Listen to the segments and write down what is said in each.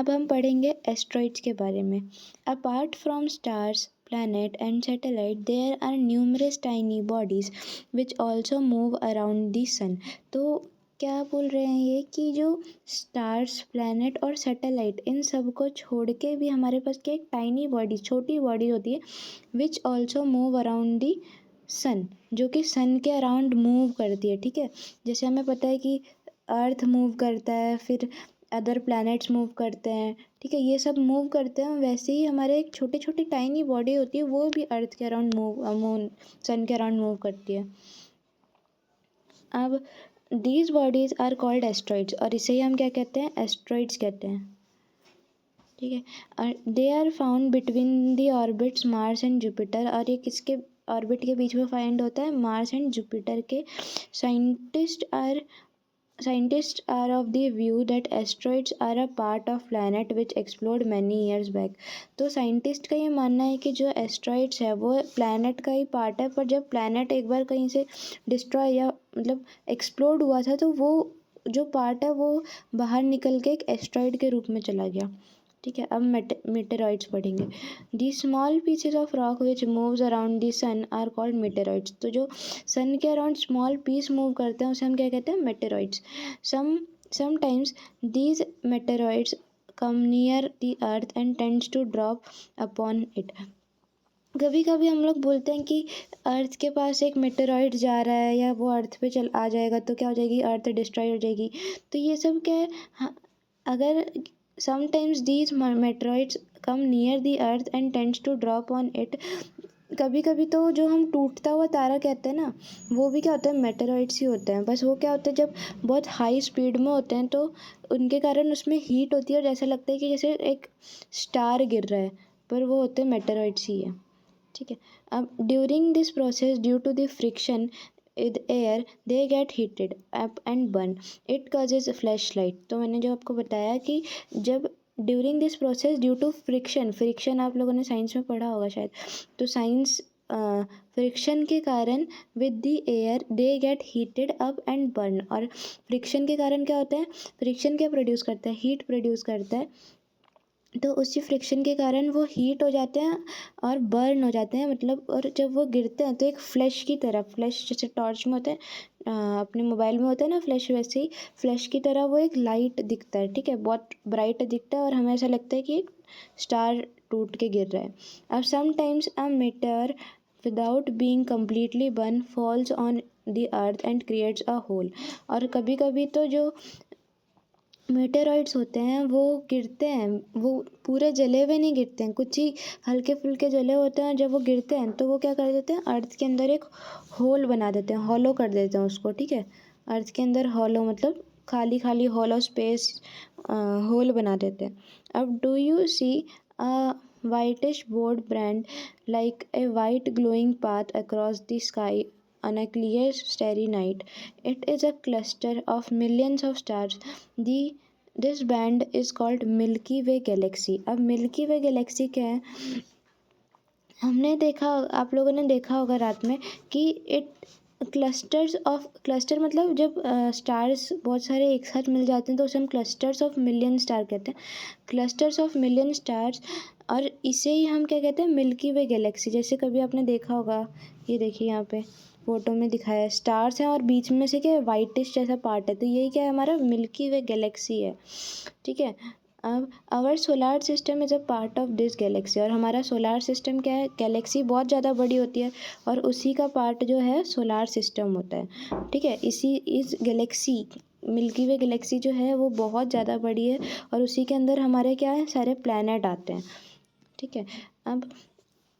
अब हम पढ़ेंगे एस्ट्रॉइड्स के बारे में। Apart from stars, planet and satellite, there are numerous tiny bodies which also move around the sun। तो क्या बोल रहे हैं ये कि जो स्टार्स, प्लैनेट और सैटेलाइट, इन सब को छोड़ के भी हमारे पास क्या एक टाइनी बॉडी, छोटी बॉडी होती है which also move around the sun, जो कि सन के अराउंड मूव करती है। ठीक है, जैसे हमें पता है कि अर्थ मूव करता है, फिर अदर प्लैनेट्स मूव करते हैं। ठीक है, ये सब मूव करते हैं, वैसे ही हमारे एक छोटी छोटी टाइनी बॉडी होती है, वो भी अर्थ के अराउंड मूव सन के अराउंड मूव करती है। अब these bodies are called asteroids, और इसे ही हम क्या कहते हैं, एस्ट्रॉइड्स कहते हैं। ठीक है, they are found between the orbits Mars and Jupiter, और ये किसके ऑर्बिट के बीच में फाइंड होता है, मार्स एंड जुपिटर के। Scientists are of the view that asteroids are a part of planet which exploded many years back। तो scientist का ये मानना है कि जो एस्ट्रॉइड्स है वो प्लैनेट का ही पार्ट है, पर जब प्लैनेट एक बार कहीं से डिस्ट्रॉय या मतलब एक्सप्लोड हुआ था, तो वो जो पार्ट है वो बाहर निकल के एक एस्ट्रॉइड के रूप में चला गया। ठीक है, अब मेटेरॉइड्स पढ़ेंगे। The small pieces of rock which moves around the sun are called meteoroids. तो जो सन के अराउंड स्मॉल पीस मूव करते हैं उसे हम क्या कहते हैं, meteoroids. Sometimes these meteoroids come near the earth and tends to drop upon it. कभी कभी हम लोग बोलते हैं कि अर्थ के पास एक मेटेरॉइड जा रहा है या वो अर्थ पे चल आ जाएगा तो क्या हो जाएगी, अर्थ डिस्ट्रॉय हो जाएगी। तो ये सब क्या है, अगर sometimes these meteoroids come near the earth and tends to drop on it, कभी कभी तो जो हम टूटता हुआ तारा कहते हैं ना, वो भी क्या होता है, मेटेरॉइड्स ही होते हैं। बस वो क्या होता है, जब बहुत हाई स्पीड में होते हैं तो उनके कारण उसमें हीट होती है और ऐसा लगता है कि जैसे एक स्टार गिर रहा है, पर वो होते हैं मेटेरॉइड्स ही है। ठीक है, अब during this process due to the friction with air they get heated up and burn, it causes flashlight। तो मैंने जो आपको बताया कि जब during this process due to friction आप लोगों ने साइंस में पढ़ा होगा शायद, तो साइंस फ्रिक्शन के कारण with the air they get heated up and burn. और फ्रिक्शन के कारण क्या होता है, फ्रिक्शन क्या प्रोड्यूस करता है, हीट प्रोड्यूस करता है। तो उसी फ्रिक्शन के कारण वो हीट हो जाते हैं और बर्न हो जाते हैं, मतलब, और जब वो गिरते हैं तो एक फ्लैश की तरह, फ्लैश जैसे टॉर्च में होता है, अपने मोबाइल में होता है ना फ्लैश, वैसे ही फ्लैश की तरह वो एक लाइट दिखता है। ठीक है, बहुत ब्राइट दिखता है और हमें ऐसा लगता है कि एक स्टार टूट के गिर रहा है। अब sometimes a meteor without being completely burn falls on the earth and creates a hole. और कभी कभी तो जो मेटेरॉइड्स होते हैं वो गिरते हैं, वो पूरे जले हुए नहीं गिरते हैं, कुछ ही हल्के फुल्के जले होते हैं। जब वो गिरते हैं तो वो क्या कर देते हैं, अर्थ के अंदर एक होल बना देते हैं, हॉलो कर देते हैं उसको। ठीक है, अर्थ के अंदर हॉलो मतलब खाली खाली हॉलो स्पेस, होल बना देते हैं। अब do you see a whitish broad band like a white glowing path across the sky on a clear starry night? It is a cluster of millions of stars. This band is called Milky Way Galaxy। अब milky वे Galaxy क्या है, हमने देखा, आप लोगों ने देखा होगा रात में कि क्लस्टर मतलब जब स्टार्स बहुत सारे एक साथ मिल जाते हैं तो उसे हम क्लस्टर्स ऑफ मिलियन स्टार कहते हैं, क्लस्टर्स ऑफ मिलियन स्टार्स। और इसे ही हम क्या कहते हैं, मिल्की वे गैलेक्सी। जैसे कभी आपने देखा होगा, ये देखिए यहाँ पे फोटो में दिखाया है, स्टार्स हैं और बीच में से क्या है, वाइटिश जैसा पार्ट है, तो यही क्या है, हमारा मिल्की वे गैलेक्सी है। ठीक है, अब our solar system is a part of this galaxy, और हमारा सोलार सिस्टम क्या है, गैलेक्सी बहुत ज़्यादा बड़ी होती है और उसी का पार्ट जो है सोलार सिस्टम होता है। ठीक है, इस गैलेक्सी मिल्की वे गैलेक्सी जो है वो बहुत ज़्यादा बड़ी है और उसी के अंदर हमारे क्या है, सारे प्लैनेट आते हैं। ठीक है, अब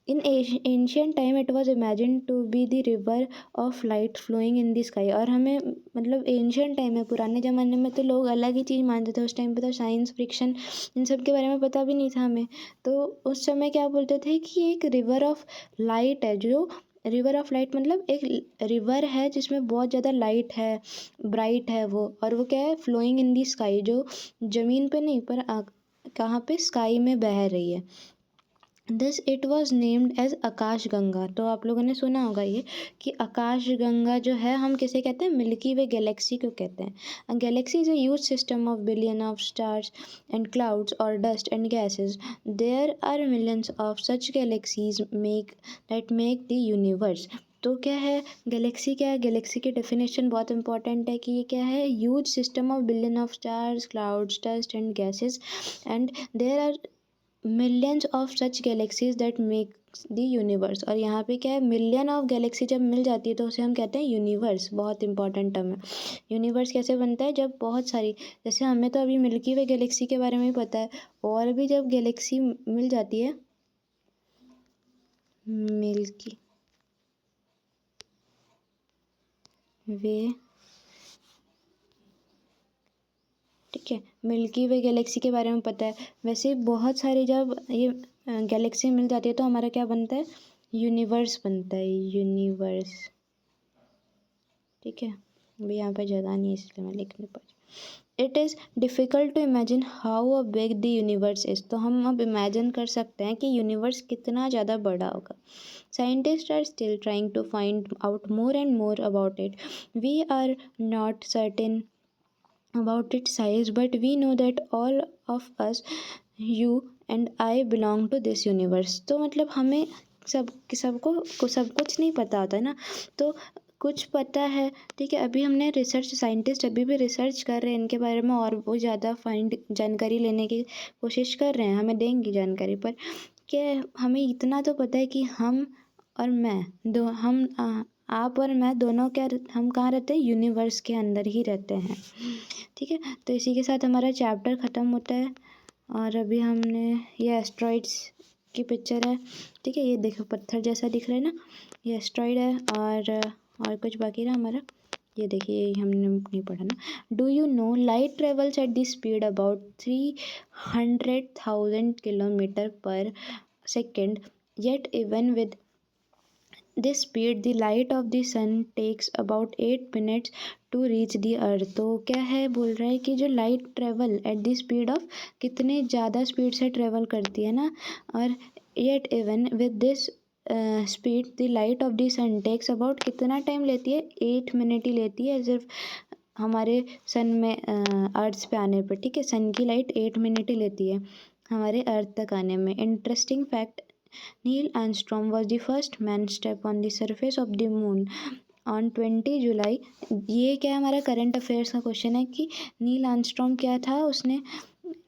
in ancient time it was imagine to be the river of light flowing in the sky. और हमें मतलब एंशियंट टाइम में, पुराने ज़माने में तो लोग अलग ही चीज़ मानते थे, उस टाइम पे तो साइंस फ्रिक्शन इन सब के बारे में पता भी नहीं था हमें। तो उस समय क्या बोलते थे कि एक रिवर ऑफ लाइट है, जो रिवर ऑफ लाइट मतलब एक रिवर है जिसमें बहुत ज़्यादा लाइट है, ब्राइट है वो, और वो क्या है, फ्लोइंग इन दी स्काई, जो ज़मीन पे नहीं पर कहाँ पे, स्काई में बह रही है। This it was named as Akash Ganga. तो आप लोगों ने सुना होगा ये कि आकाश गंगा जो है हम किसे कहते हैं, मिल्की वे गैलेक्सी को कहते हैं। Galaxy is a huge system of billion of stars and clouds और dust and gases. There are millions of such galaxies make the universe. तो क्या है गैलेक्सी, क्या है गैलेक्सी की डेफिनेशन बहुत इंपॉर्टेंट है कि ये क्या है, huge system of billion of stars clouds dust and gases and there are millions of such galaxies that make the universe. और यहाँ पे क्या है, मिलियन ऑफ गैलेक्सी जब मिल जाती है तो उसे हम कहते हैं यूनिवर्स। बहुत इंपॉर्टेंट टर्म है। यूनिवर्स कैसे बनता है, जब बहुत सारी, जैसे हमें तो अभी मिल्की वे गैलेक्सी के बारे में ही पता है, और भी जब गैलेक्सी मिल जाती है, मिल्की वे, ठीक है, मिल्की वे गैलेक्सी के बारे में पता है। वैसे बहुत सारी जब ये गैलेक्सी मिल जाती है तो हमारा क्या बनता है, यूनिवर्स बनता है, यूनिवर्स। ठीक है, अभी यहाँ पर जगह नहीं है इसलिए मैं लिख नहीं पा रही। It is difficult to imagine how a big the universe is. तो हम अब इमेजिन कर सकते हैं कि यूनिवर्स कितना ज़्यादा बड़ा होगा। Scientist are still trying to find out more and more about it. We are not certain about its size, but we know that all of us, you and I, belong to this universe। तो मतलब हमें सब कुछ नहीं पता होता है ना, तो कुछ पता है। ठीक है, अभी हमने रिसर्च, साइंटिस्ट अभी भी रिसर्च कर रहे हैं इनके बारे में और बहुत ज़्यादा जानकारी लेने की कोशिश कर रहे हैं, हमें देंगे जानकारी। पर क्या हमें इतना तो पता है कि हम और मैं दो हम आप और मैं दोनों क्या, हम कहाँ रहते हैं, यूनिवर्स के अंदर ही रहते हैं। ठीक है, तो इसी के साथ हमारा चैप्टर ख़त्म होता है। और अभी हमने ये एस्ट्रॉइड्स की पिक्चर है। ठीक है, ये देखो पत्थर जैसा दिख रहा है ना, ये एस्ट्रॉइड है। और कुछ बाकी रहा हमारा, ये देखिए, ये हमने नहीं पढ़ा ना। Do you know light travels at the speed about 300,000 kilometre per second, yet even with this speed the light of the sun takes about 8 minutes to reach the earth। तो क्या है, बोल रहा है कि जो light travel at the speed of, कितने ज़्यादा स्पीड से ट्रेवल करती है ना, और yet even with this speed the light of the sun takes about, कितना टाइम लेती है, 8 मिनट ही लेती है सिर्फ हमारे सन में, अर्थ पे आने पर। ठीक है, सन की लाइट 8 मिनट ही लेती है हमारे अर्थ तक आने में। Interesting fact, Neil Armstrong was the first man step on the surface of the moon on 20 जुलाई। ये क्या है, हमारा करंट अफेयर्स का क्वेश्चन है कि नील आर्मस्ट्रॉन्ग क्या था, उसने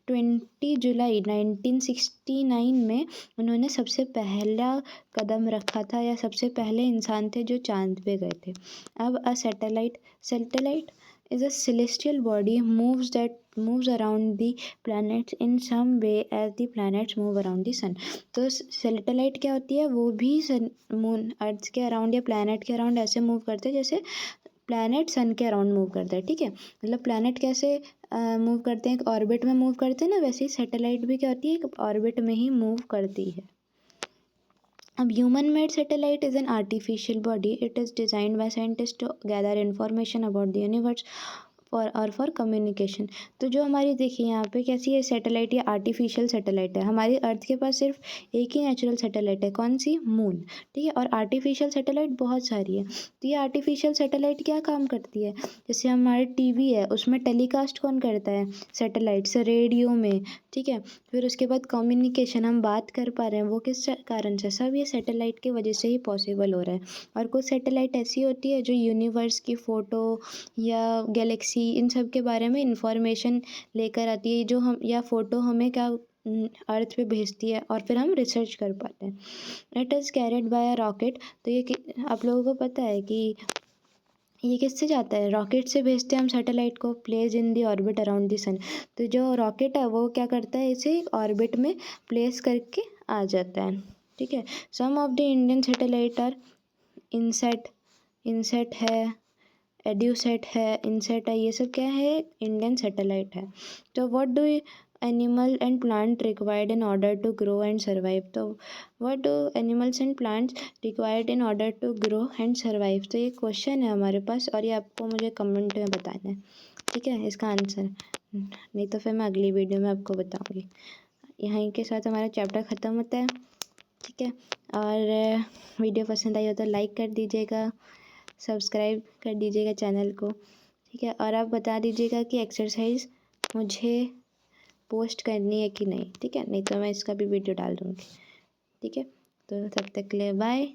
20 जुलाई 1969 में उन्होंने सबसे पहला कदम रखा था, या सबसे पहले इंसान थे जो चांद पे गए थे। अब satellite is a celestial body moves around the planets in some way as the planets move around the sun। तो सैटेलाइट क्या होती है, वो भी मून, अर्थ के अराउंड या प्लैनेट के अराउंड ऐसे मूव करते हैं जैसे प्लैनेट सन के अराउंड मूव करता है। ठीक है, मतलब प्लैनेट कैसे मूव करते हैं, एक ऑर्बिट में मूव करते हैं ना, वैसे ही सैटेलाइट भी क्या होती है, एक ऑर्बिट में ही मूव करती है। अब human made satellite is an artificial body. It is designed by scientist to gather information about the universe for communication. तो जो हमारी, देखिए यहाँ पे कैसी है सैटेलाइट, या आर्टिफिशियल सैटेलाइट है। हमारी अर्थ के पास सिर्फ एक ही नेचुरल सैटेलाइट है, कौन सी, मून। ठीक है, और आर्टिफिशियल सैटेलाइट बहुत सारी है। तो ये आर्टिफिशियल सैटेलाइट क्या काम करती है, जैसे हमारे टीवी है, उसमें टेलीकास्ट कौन करता है, सैटेलाइट से, रेडियो में। ठीक है, फिर उसके बाद कम्युनिकेशन, हम बात कर पा रहे हैं, वो किस कारण से, सब ये सैटेलाइट की वजह से ही पॉसिबल हो रहा है। और कुछ सैटेलाइट ऐसी होती है जो यूनिवर्स की फ़ोटो या गैलेक्सी, इन सब के बारे में इंफॉर्मेशन लेकर आती है, जो हम, या फ़ोटो हमें क्या अर्थ पे भेजती है, और फिर हम रिसर्च कर पाते हैं। It is carried by a rocket. तो ये आप लोगों को पता है कि ये किससे जाता है, रॉकेट से भेजते हैं हम सैटेलाइट को, place in the orbit around the sun. तो जो रॉकेट है वो क्या करता है, इसे ऑर्बिट में प्लेस करके आ जाता है। ठीक है, some of the Indian satellite are INSAT है, एड्यूसेट है, इनसेट है, ये सब क्या है, इंडियन सैटेलाइट है। तो what do animal and plant required in order to grow and survive. तो what do animals and plants required in order to grow and survive. तो ये क्वेश्चन है हमारे पास, और ये आपको मुझे कमेंट में बताना है। ठीक है, इसका आंसर, नहीं तो फिर मैं अगली वीडियो में आपको बताऊँगी। यहीं के साथ हमारा चैप्टर ख़त्म होता है। ठीक है। और वीडियो पसंद आई हो तो लाइक कर दीजिएगा, सब्सक्राइब कर दीजिएगा चैनल को, ठीक है। और आप बता दीजिएगा कि एक्सरसाइज मुझे पोस्ट करनी है कि नहीं, ठीक है, नहीं तो मैं इसका भी वीडियो डाल दूँगी, ठीक है। तो तब तक के लिए बाय।